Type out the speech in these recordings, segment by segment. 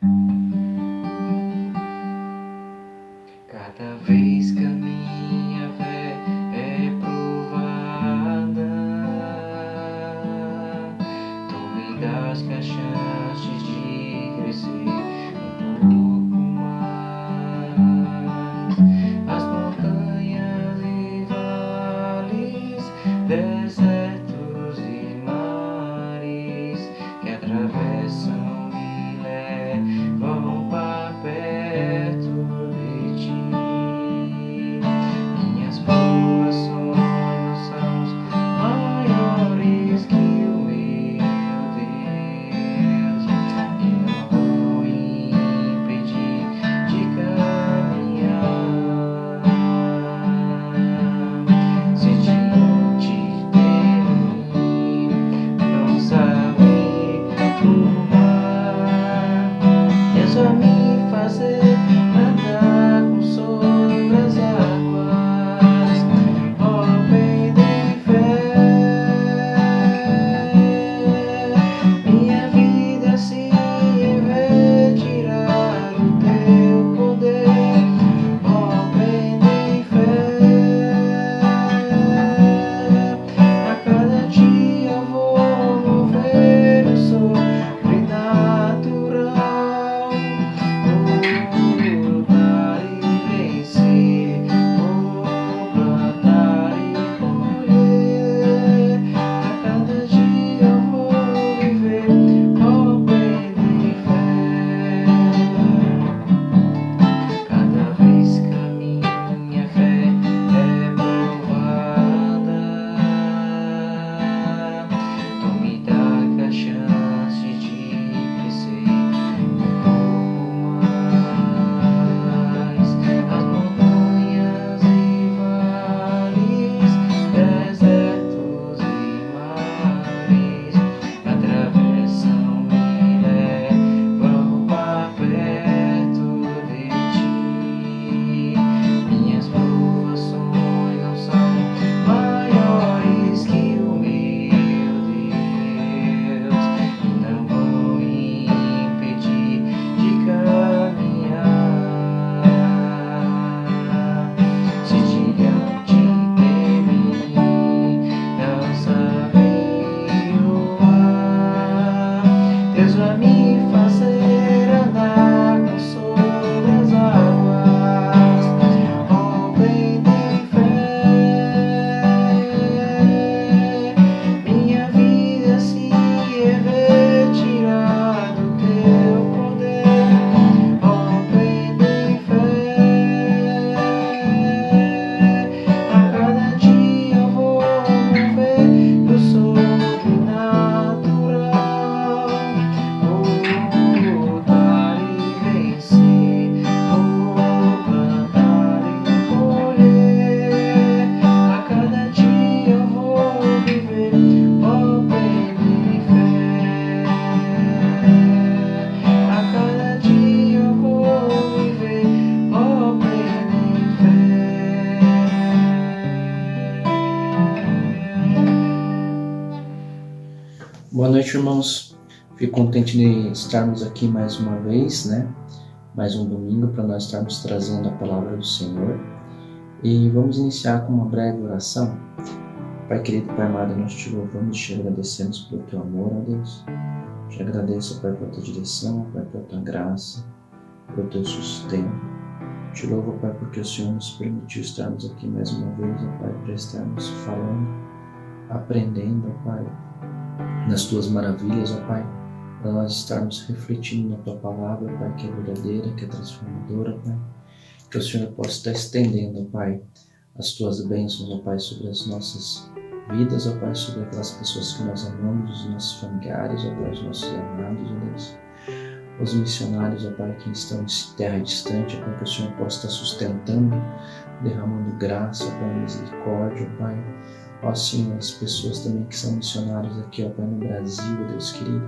Cada vez que a minha fé é provada, tu me das as chances de crescer um pouco mais. As montanhas e vales, desertos e mares que atravessam me levam para perto de ti. Minhas provações são maiores que o meu Deus, e não vão impedir de caminhar. Se diante de mim não sabe rumar, é só me fazer andar sobre as águas, homem de fé. Minha vida se retirar do teu poder, homem de fé. A cada dia eu vou ver o sobrenatural. Lutar e vencer, vou plantar e colher. A cada dia eu vou viver, homem de fé. Cada vez que a minha fé é provada, tu me dá a chance de crescer um pouco mais. As montanhas e vales, desertos e mares atravessam me levam para perto de ti. Minhas provações não são maiores que o meu Deus, e não vão impedir de caminhar. Se diante de mim não sabem voar, Deus vai me fazer andar sobre as águas, homem de fé. Minha vida se retirar do teu poder, homem de fé. A cada dia eu vou ver o sobrenatural. Lutar e vencer, vou plantar e colher. A cada dia eu vou viver, homem de fé. A cada dia eu vou viver, homem de fé. Boa noite, irmãos. Fico contente de estarmos aqui mais uma vez, mais um domingo para nós estarmos trazendo a palavra do Senhor. E vamos iniciar com uma breve oração. Pai querido, Pai amado, nós te louvamos e te agradecemos pelo teu amor, ó Deus. Te agradeço, Pai, pela tua direção, Pai, pela tua graça, pelo teu sustento. Te louvo, Pai, porque o Senhor nos permitiu estarmos aqui mais uma vez, ó Pai, para estarmos falando, aprendendo, ó Pai, nas tuas maravilhas, ó Pai, para nós estarmos refletindo na tua palavra, Pai, que é verdadeira, que é transformadora, Pai. Que o Senhor possa estar estendendo, ó Pai, as tuas bênçãos, ó Pai, sobre as nossas vidas, ó Pai, sobre aquelas pessoas que nós amamos, os nossos familiares, ó Pai, os nossos amados, ó Deus. Os missionários, ó Pai, que estão em terra distante, ó Pai, que o Senhor possa estar sustentando, derramando graça, ó Pai, misericórdia, ó Pai. Ó Senhor, as pessoas também que são missionários aqui, ó Pai, no Brasil, ó Deus querido,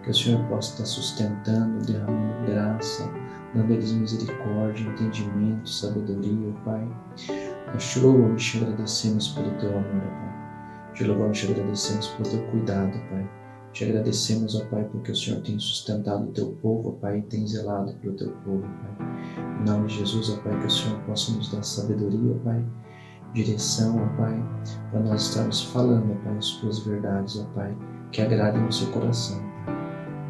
que o Senhor possa estar sustentando, derramando graça, dando a eles misericórdia, entendimento, sabedoria, ó Pai. Nós te louvamos e te agradecemos pelo teu amor, ó Pai. Te louvamos e te agradecemos pelo teu cuidado, Pai. Te agradecemos, ó Pai, porque o Senhor tem sustentado o Teu povo, ó Pai, e tem zelado pelo Teu povo, ó Pai. Em nome de Jesus, ó Pai, que o Senhor possa nos dar sabedoria, ó Pai, direção, ó Pai, para nós estarmos falando, ó Pai, as Tuas verdades, ó Pai, que agradem o Seu coração, Pai.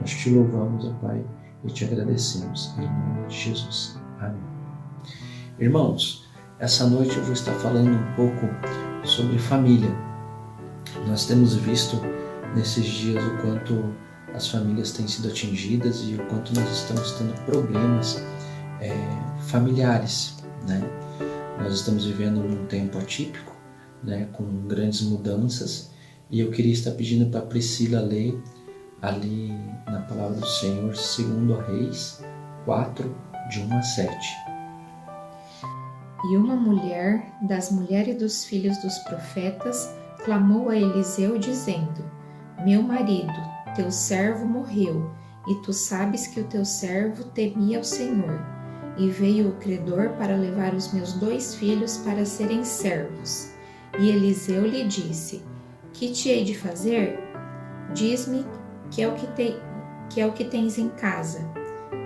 Nós Te louvamos, ó Pai, e Te agradecemos, em nome de Jesus. Amém. Irmãos, essa noite eu vou estar falando um pouco sobre família. Nós temos visto nesses dias o quanto as famílias têm sido atingidas e o quanto nós estamos tendo problemas familiares, né? Nós estamos vivendo um tempo atípico, né, com grandes mudanças, e eu queria estar pedindo para a Priscila ler ali na Palavra do Senhor, 2 Reis 4, de 1 a 7. E uma mulher das mulheres dos filhos dos profetas clamou a Eliseu dizendo: Meu marido, teu servo morreu, e tu sabes que o teu servo temia ao Senhor. E veio o credor para levar os meus 2 filhos para serem servos. E Eliseu lhe disse: Que te hei de fazer? Diz-me que é o que tens em casa.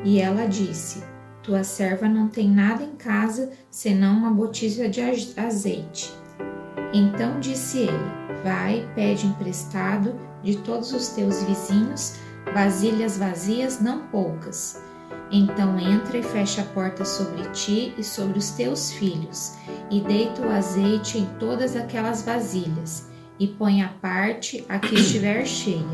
E ela disse: Tua serva não tem nada em casa, senão uma botija de azeite. Então disse ele: Vai, pede emprestado de todos os teus vizinhos vasilhas vazias, não poucas. Então entra e fecha a porta sobre ti e sobre os teus filhos, e deita o azeite em todas aquelas vasilhas, e põe à parte a que estiver cheia.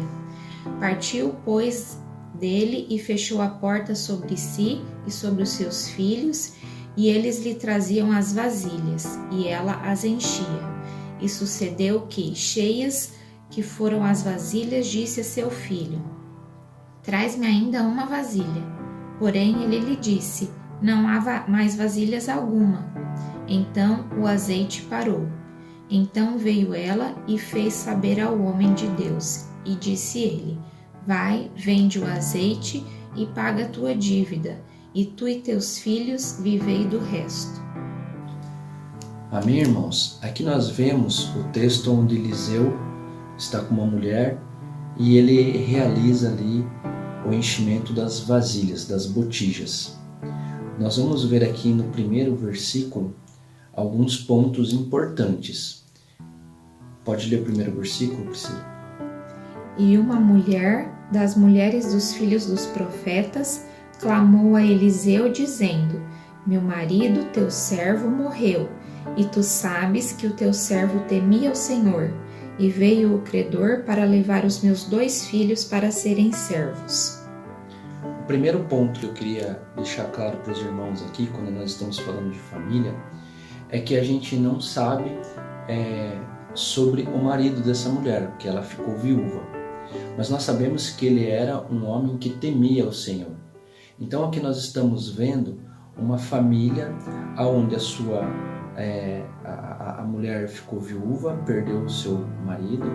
Partiu, pois, dele e fechou a porta sobre si e sobre os seus filhos, e eles lhe traziam as vasilhas, e ela as enchia. E sucedeu que, cheias que foram as vasilhas, disse a seu filho: Traz-me ainda uma vasilha. Porém ele lhe disse: Não há mais vasilhas alguma. Então o azeite parou. Então veio ela e fez saber ao homem de Deus, e disse ele: Vai, vende o azeite e paga a tua dívida, e tu e teus filhos vivei do resto. Amém, irmãos? Aqui nós vemos o texto onde Eliseu está com uma mulher e ele realiza ali o enchimento das vasilhas, das botijas. Nós vamos ver aqui no primeiro versículo alguns pontos importantes. Pode ler o primeiro versículo, Priscila? E uma mulher das mulheres dos filhos dos profetas clamou a Eliseu dizendo: Meu marido, teu servo, morreu, e tu sabes que o teu servo temia ao Senhor, e veio o credor para levar os meus 2 filhos para serem servos. O primeiro ponto que eu queria deixar claro para os irmãos aqui, quando nós estamos falando de família, é que a gente não sabe sobre o marido dessa mulher, porque ela ficou viúva. Mas nós sabemos que ele era um homem que temia o Senhor. Então aqui nós estamos vendo uma família onde a mulher ficou viúva, perdeu o seu marido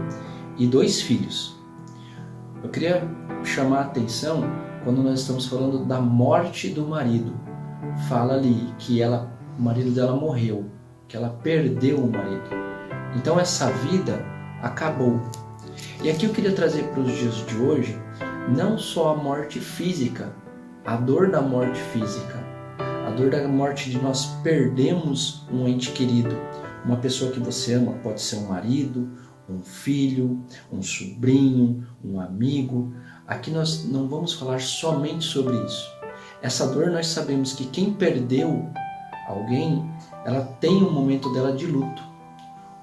e 2 filhos. Eu queria chamar a atenção quando nós estamos falando da morte do marido. Fala ali que o marido dela morreu, que ela perdeu o marido. Então essa vida acabou. E aqui eu queria trazer para os dias de hoje não só a morte física, a dor da morte física, a dor da morte de nós perdemos um ente querido, uma pessoa que você ama, pode ser um marido, um filho, um sobrinho, um amigo. Aqui nós não vamos falar somente sobre isso. Essa dor nós sabemos que quem perdeu alguém, ela tem um momento dela de luto,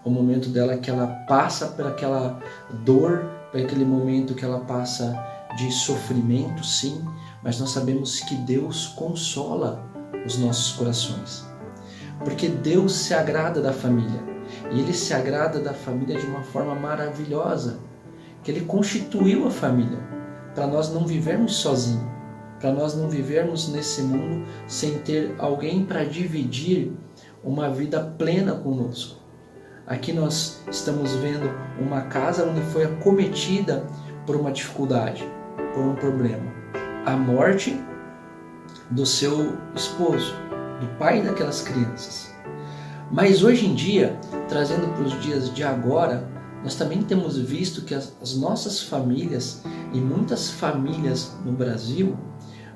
o momento dela que ela passa por aquela dor, por aquele momento que ela passa de sofrimento, sim, mas nós sabemos que Deus consola os nossos corações, porque Deus se agrada da família, e Ele se agrada da família de uma forma maravilhosa, que Ele constituiu a família, para nós não vivermos sozinhos, para nós não vivermos nesse mundo sem ter alguém para dividir uma vida plena conosco. Aqui nós estamos vendo uma casa onde foi acometida por uma dificuldade, por um problema. A morte do seu esposo, do pai daquelas crianças. Mas hoje em dia, trazendo para os dias de agora, nós também temos visto que as nossas famílias, e muitas famílias no Brasil,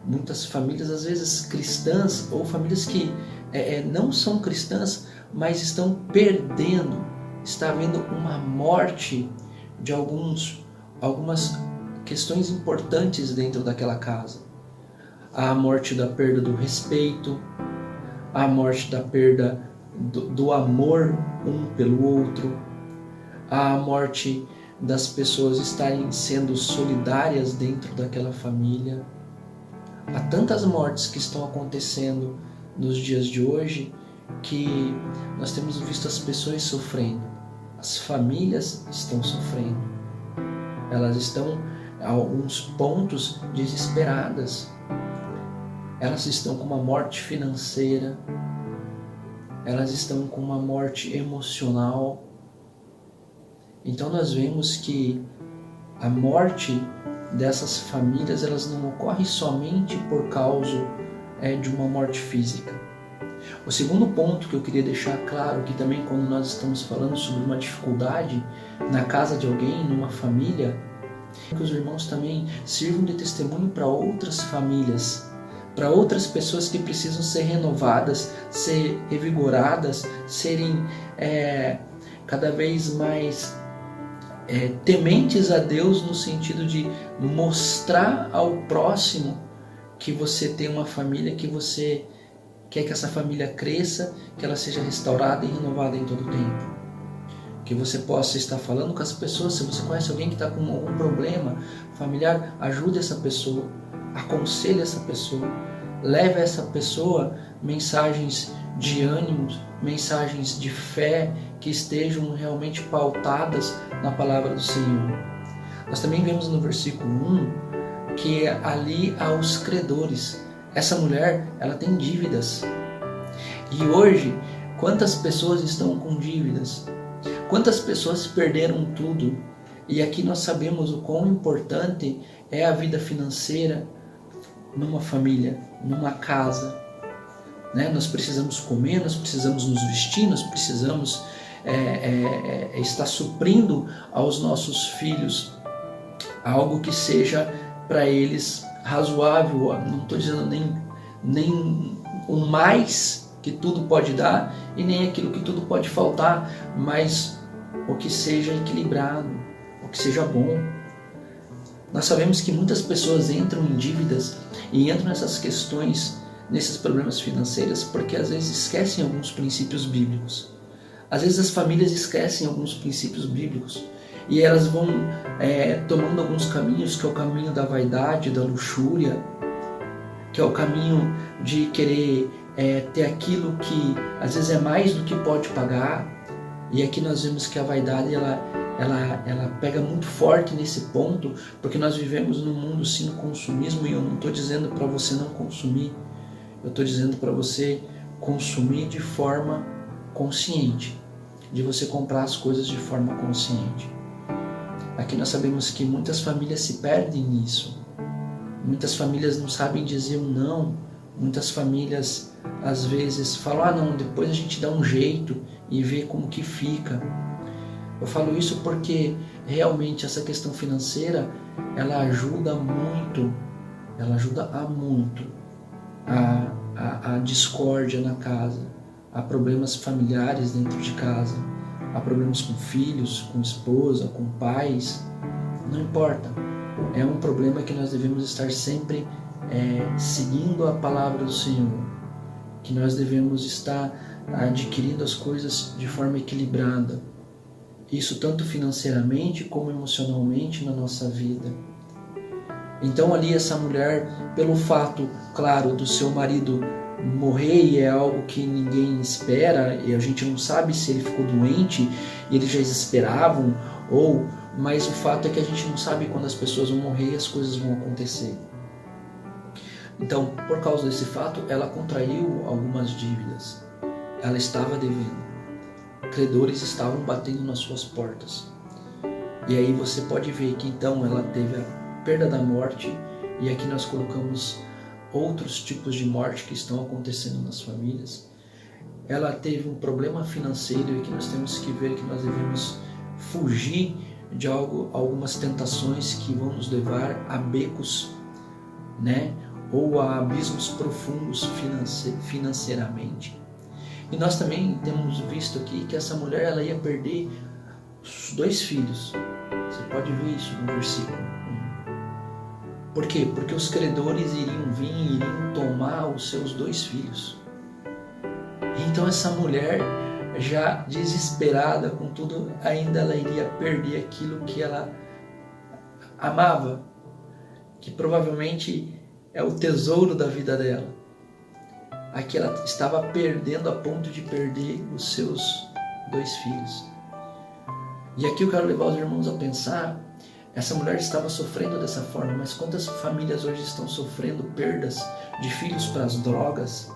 muitas famílias às vezes cristãs, ou famílias que não são cristãs, mas estão perdendo, está havendo uma morte de algumas questões importantes dentro daquela casa. A morte da perda do respeito, a morte da perda do amor um pelo outro, a morte das pessoas estarem sendo solidárias dentro daquela família. Há tantas mortes que estão acontecendo nos dias de hoje que nós temos visto as pessoas sofrendo, as famílias estão sofrendo, elas estão a alguns pontos desesperadas, elas estão com uma morte financeira, elas estão com uma morte emocional. Então nós vemos que a morte dessas famílias, elas não ocorrem somente por causa de uma morte física. O segundo ponto que eu queria deixar claro, que também quando nós estamos falando sobre uma dificuldade na casa de alguém, numa família, que os irmãos também sirvam de testemunho para outras famílias, para outras pessoas que precisam ser renovadas, ser revigoradas, serem cada vez mais tementes a Deus, no sentido de mostrar ao próximo que você tem uma família, que você quer que essa família cresça, que ela seja restaurada e renovada em todo o tempo. Que você possa estar falando com as pessoas. Se você conhece alguém que está com algum problema familiar, ajude essa pessoa, aconselhe essa pessoa, leve a essa pessoa mensagens de ânimo, mensagens de fé que estejam realmente pautadas na palavra do Senhor. Nós também vemos no versículo 1 que ali há os credores. Essa mulher, ela tem dívidas. E hoje, quantas pessoas estão com dívidas? Quantas pessoas perderam tudo? E aqui nós sabemos o quão importante é a vida financeira numa família, numa casa. Nós precisamos comer, nós precisamos nos vestir, nós precisamos estar suprindo aos nossos filhos algo que seja para eles razoável. Não estou dizendo nem o mais que tudo pode dar e nem aquilo que tudo pode faltar, mas o que seja equilibrado, o que seja bom. Nós sabemos que muitas pessoas entram em dívidas e entram nessas questões, nesses problemas financeiros, porque às vezes esquecem alguns princípios bíblicos. Às vezes as famílias esquecem alguns princípios bíblicos e elas vão tomando alguns caminhos, que é o caminho da vaidade, da luxúria, que é o caminho de querer ter aquilo que às vezes é mais do que pode pagar. E aqui nós vemos que a vaidade ela pega muito forte nesse ponto, porque nós vivemos num mundo sim do consumismo, e eu não estou dizendo para você não consumir, eu estou dizendo para você consumir de forma consciente, de você comprar as coisas de forma consciente. Aqui nós sabemos que muitas famílias se perdem nisso, muitas famílias não sabem dizer um não, muitas famílias às vezes falam, não, depois a gente dá um jeito e vê como que fica. Eu falo isso porque realmente essa questão financeira, ela ajuda muito, ela ajuda muito a discórdia na casa, a problemas familiares dentro de casa, a problemas com filhos, com esposa, com pais, não importa. É um problema que nós devemos estar sempre seguindo a palavra do Senhor, que nós devemos estar adquirindo as coisas de forma equilibrada, isso tanto financeiramente como emocionalmente na nossa vida. Então ali essa mulher, pelo fato, claro, do seu marido morrer, e é algo que ninguém espera, e a gente não sabe se ele ficou doente e eles já esperavam, mas o fato é que a gente não sabe quando as pessoas vão morrer e as coisas vão acontecer. Então, por causa desse fato, ela contraiu algumas dívidas. Ela estava devendo. Credores estavam batendo nas suas portas. E aí você pode ver que então ela teve a perda da morte, e aqui nós colocamos outros tipos de morte que estão acontecendo nas famílias. Ela teve um problema financeiro, e que nós temos que ver que nós devemos fugir de algumas tentações que vão nos levar a becos, né? Ou a abismos profundos financeiramente. E nós também temos visto aqui que essa mulher ela ia perder os 2 filhos. Você pode ver isso no versículo 1. Por quê? Porque os credores iriam vir e iriam tomar os seus 2 filhos. Então essa mulher, já desesperada com tudo, ainda ela iria perder aquilo que ela amava, que provavelmente é o tesouro da vida dela. Aqui ela estava perdendo a ponto de perder os seus 2 filhos. E aqui eu quero levar os irmãos a pensar, essa mulher estava sofrendo dessa forma, mas quantas famílias hoje estão sofrendo perdas de filhos para as drogas?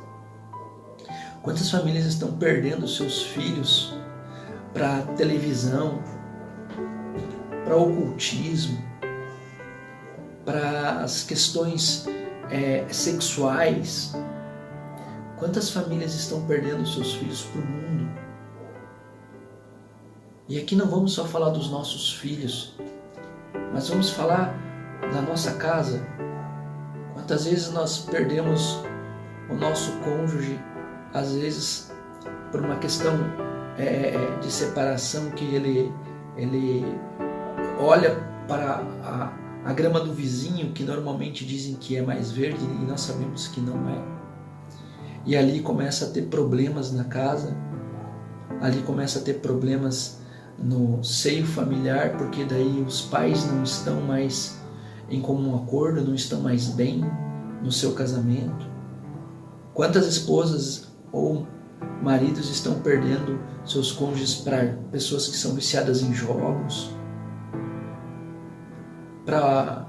Quantas famílias estão perdendo seus filhos para a televisão, para o ocultismo, para as questões sexuais? Quantas famílias estão perdendo seus filhos para o mundo? E aqui não vamos só falar dos nossos filhos, mas vamos falar da nossa casa. Quantas vezes nós perdemos o nosso cônjuge, às vezes por uma questão de separação, que ele olha para a grama do vizinho, que normalmente dizem que é mais verde, e nós sabemos que não é. E ali começa a ter problemas na casa, ali começa a ter problemas no seio familiar, porque daí os pais não estão mais em comum acordo, não estão mais bem no seu casamento. Quantas esposas ou maridos estão perdendo seus cônjuges para pessoas que são viciadas em jogos, para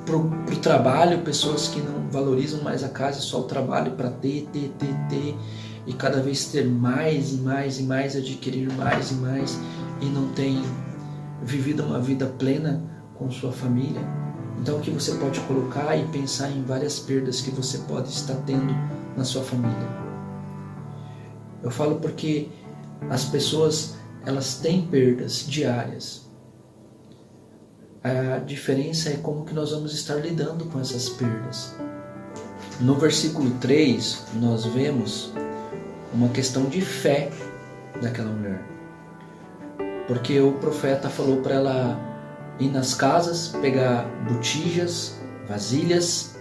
o trabalho, pessoas que não valorizam mais a casa e só o trabalho para ter, e cada vez ter mais e mais e mais, adquirir mais e mais, e não tem vivido uma vida plena com sua família. Então, o que você pode colocar e pensar em várias perdas que você pode estar tendo na sua família. Eu falo porque as pessoas, elas têm perdas diárias. A diferença é como que nós vamos estar lidando com essas perdas. No versículo 3, nós vemos uma questão de fé daquela mulher. Porque o profeta falou para ela ir nas casas, pegar botijas, vasilhas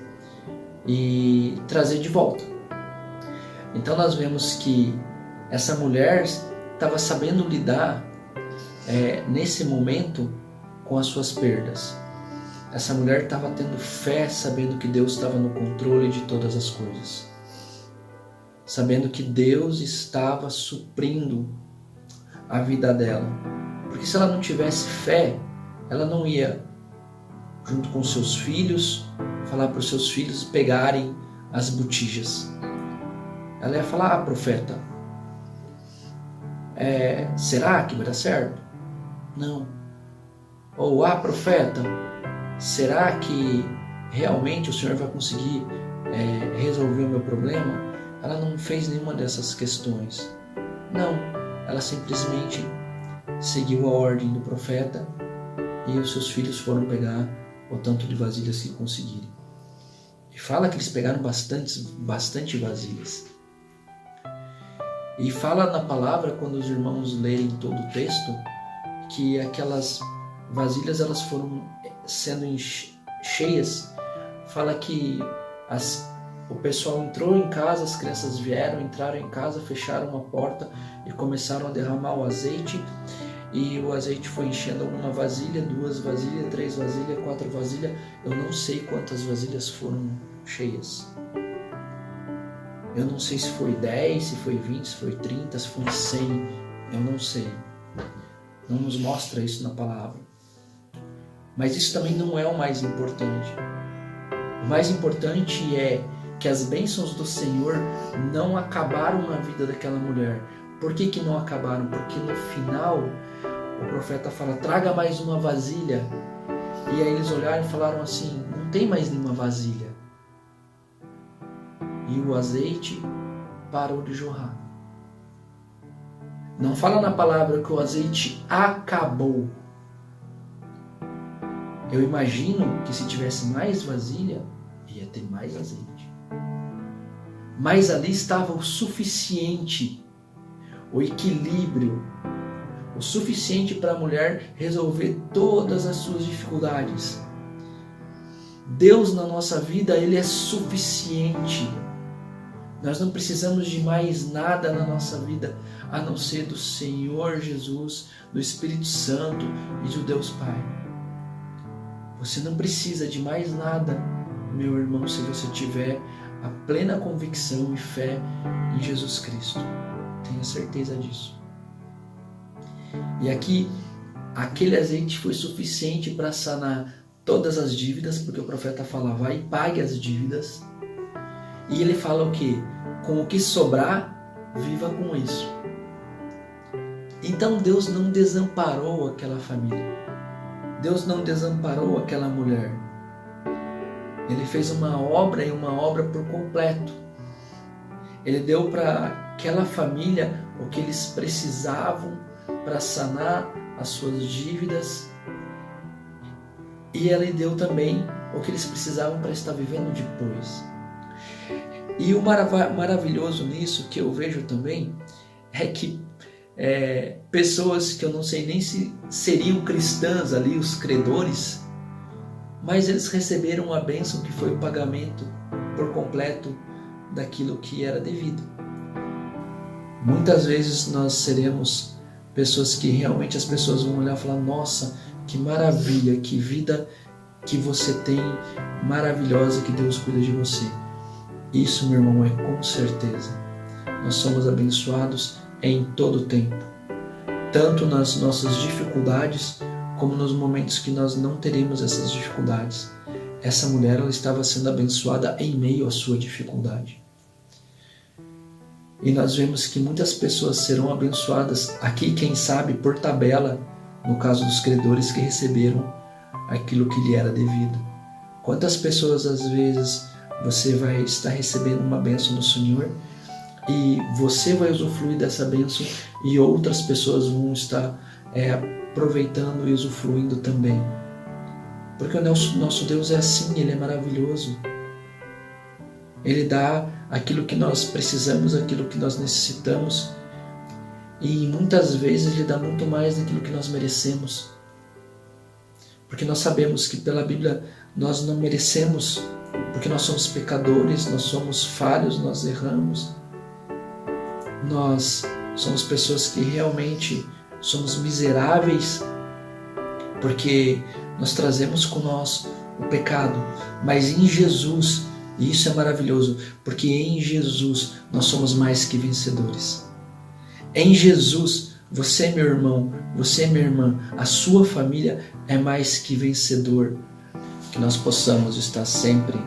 e trazer de volta. Então nós vemos que essa mulher estava sabendo lidar nesse momento com as suas perdas. Essa mulher estava tendo fé, sabendo que Deus estava no controle de todas as coisas, sabendo que Deus estava suprindo a vida dela. Porque se ela não tivesse fé, ela não ia, junto com seus filhos, falar para os seus filhos pegarem as botijas. Ela ia falar: profeta, será que vai dar certo? Não. Ou, profeta, será que realmente o Senhor vai conseguir resolver o meu problema? Ela não fez nenhuma dessas questões. Não, ela simplesmente seguiu a ordem do profeta e os seus filhos foram pegar o tanto de vasilhas que conseguirem. E fala que eles pegaram bastante vasilhas. E fala na palavra, quando os irmãos lerem todo o texto, que aquelas vasilhas elas foram sendo cheias. Fala que o pessoal entrou em casa, as crianças entraram em casa, fecharam a porta e começaram a derramar o azeite. E o azeite foi enchendo uma vasilha, 2 vasilhas, 3 vasilhas, 4 vasilhas. Eu não sei quantas vasilhas foram cheias. Eu não sei se foi 10, se foi 20, se foi 30, se foi 100. Eu não sei. Não nos mostra isso na palavra. Mas isso também não é o mais importante. O mais importante é que as bênçãos do Senhor não acabaram na vida daquela mulher. Por que não acabaram? Porque no final o profeta fala: traga mais uma vasilha. E aí eles olharam e falaram assim: não tem mais nenhuma vasilha. E o azeite parou de jorrar. Não fala na palavra que o azeite acabou. Eu imagino que se tivesse mais vasilha, ia ter mais azeite. Mas ali estava o suficiente, o equilíbrio, o suficiente para a mulher resolver todas as suas dificuldades. Deus na nossa vida, Ele é suficiente. Nós não precisamos de mais nada na nossa vida, a não ser do Senhor Jesus, do Espírito Santo e do Deus Pai. Você não precisa de mais nada, meu irmão, se você tiver a plena convicção e fé em Jesus Cristo. Tenha certeza disso. E aqui, aquele azeite foi suficiente para sanar todas as dívidas, porque o profeta fala, vai e pague as dívidas. E ele fala o quê? Com o que sobrar, viva com isso. Então Deus não desamparou aquela família. Deus não desamparou aquela mulher. Ele fez uma obra, e uma obra por completo. Ele deu para aquela família o que eles precisavam para sanar as suas dívidas. E Ele deu também o que eles precisavam para estar vivendo depois. E o maravilhoso nisso, que eu vejo também, é que pessoas que eu não sei nem se seriam cristãs ali, os credores, mas eles receberam a bênção que foi o pagamento por completo daquilo que era devido. Muitas vezes nós seremos pessoas que realmente as pessoas vão olhar e falar, nossa, que maravilha, que vida que você tem maravilhosa, que Deus cuida de você. Isso, meu irmão, é com certeza. Nós somos abençoados em todo o tempo, tanto nas nossas dificuldades, como nos momentos que nós não teremos essas dificuldades. Essa mulher, ela estava sendo abençoada em meio à sua dificuldade. E nós vemos que muitas pessoas serão abençoadas aqui, quem sabe, por tabela, no caso dos credores que receberam aquilo que lhe era devido. Quantas pessoas, às vezes, você vai estar recebendo uma bênção do Senhor e você vai usufruir dessa bênção e outras pessoas vão estar aproveitando e usufruindo também. Porque o nosso Deus é assim, Ele é maravilhoso. Ele dá aquilo que nós precisamos, aquilo que nós necessitamos, e muitas vezes Ele dá muito mais daquilo que nós merecemos. Porque nós sabemos que pela Bíblia nós não merecemos, porque nós somos pecadores, nós somos falhos, nós erramos. Nós somos pessoas que realmente somos miseráveis, porque nós trazemos com nós o pecado. Mas em Jesus, e isso é maravilhoso, porque em Jesus nós somos mais que vencedores. Em Jesus, você, meu irmão, você, minha irmã, a sua família é mais que vencedor. Que nós possamos estar sempre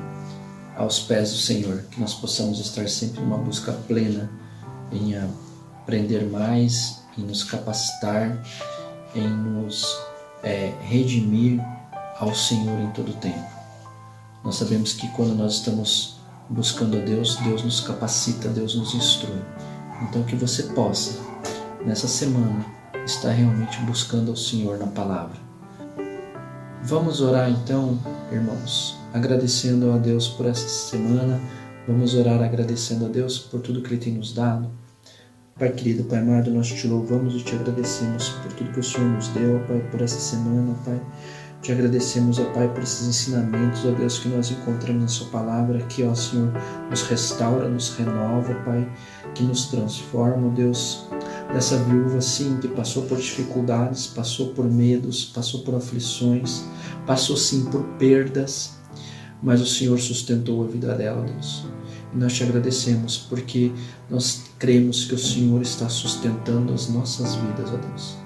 aos pés do Senhor, que nós possamos estar sempre em uma busca plena, em aprender mais, em nos capacitar, em nos redimir ao Senhor em todo o tempo. Nós sabemos que quando nós estamos buscando a Deus, Deus nos capacita, Deus nos instrui. Então que você possa, nessa semana, estar realmente buscando ao Senhor na palavra. Vamos orar então, irmãos, agradecendo a Deus por esta semana. Vamos orar agradecendo a Deus por tudo que Ele tem nos dado. Pai querido, Pai amado, nós te louvamos e te agradecemos por tudo que o Senhor nos deu, Pai, por essa semana, Pai. Te agradecemos, ó Pai, por esses ensinamentos, ó Deus, que nós encontramos na Sua palavra, que, ó Senhor, nos restaura, nos renova, Pai, que nos transforma, ó Deus, dessa viúva, sim, que passou por dificuldades, passou por medos, passou por aflições, passou, sim, por perdas, mas o Senhor sustentou a vida dela, ó Deus. E nós te agradecemos, porque nós cremos que o Senhor está sustentando as nossas vidas, ó Deus.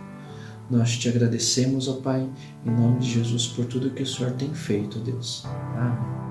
Nós te agradecemos, ó Pai, em nome de Jesus, por tudo que o Senhor tem feito, Deus. Amém.